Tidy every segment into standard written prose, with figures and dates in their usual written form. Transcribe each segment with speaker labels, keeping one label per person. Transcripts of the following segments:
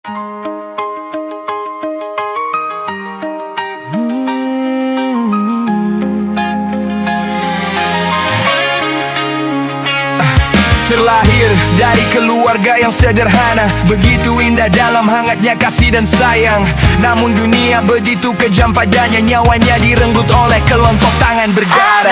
Speaker 1: Terlahir dari keluarga yang sederhana, begitu indah dalam hangatnya kasih dan sayang. Namun dunia begitu kejam padanya, nyawanya direnggut oleh kelompok tangan berdarah.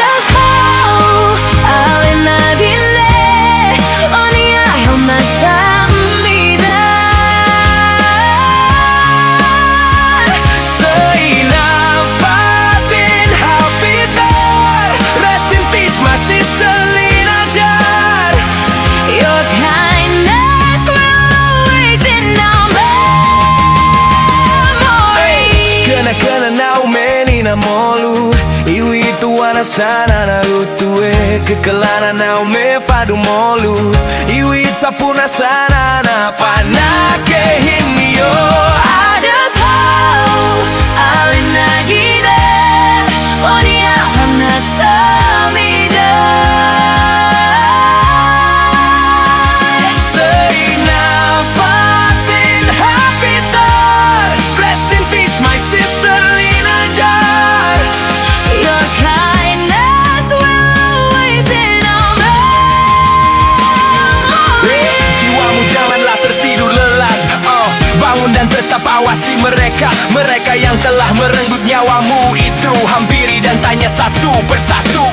Speaker 1: Molu iwi tuana sana na utue kekelana na umefadu molu iwi sapuna sana na panake hinyo
Speaker 2: Adas hau alina gide onia hamna samida
Speaker 1: Seina Fatin Hafitar, rest in peace my sister Lina Jar.
Speaker 2: Your kindness will always in our memory.
Speaker 1: Jiwamu janganlah tertidur lelap, bangun dan tetap awasi mereka. Mereka yang telah merenggut nyawamu itu, hampiri dan tanya satu persatu.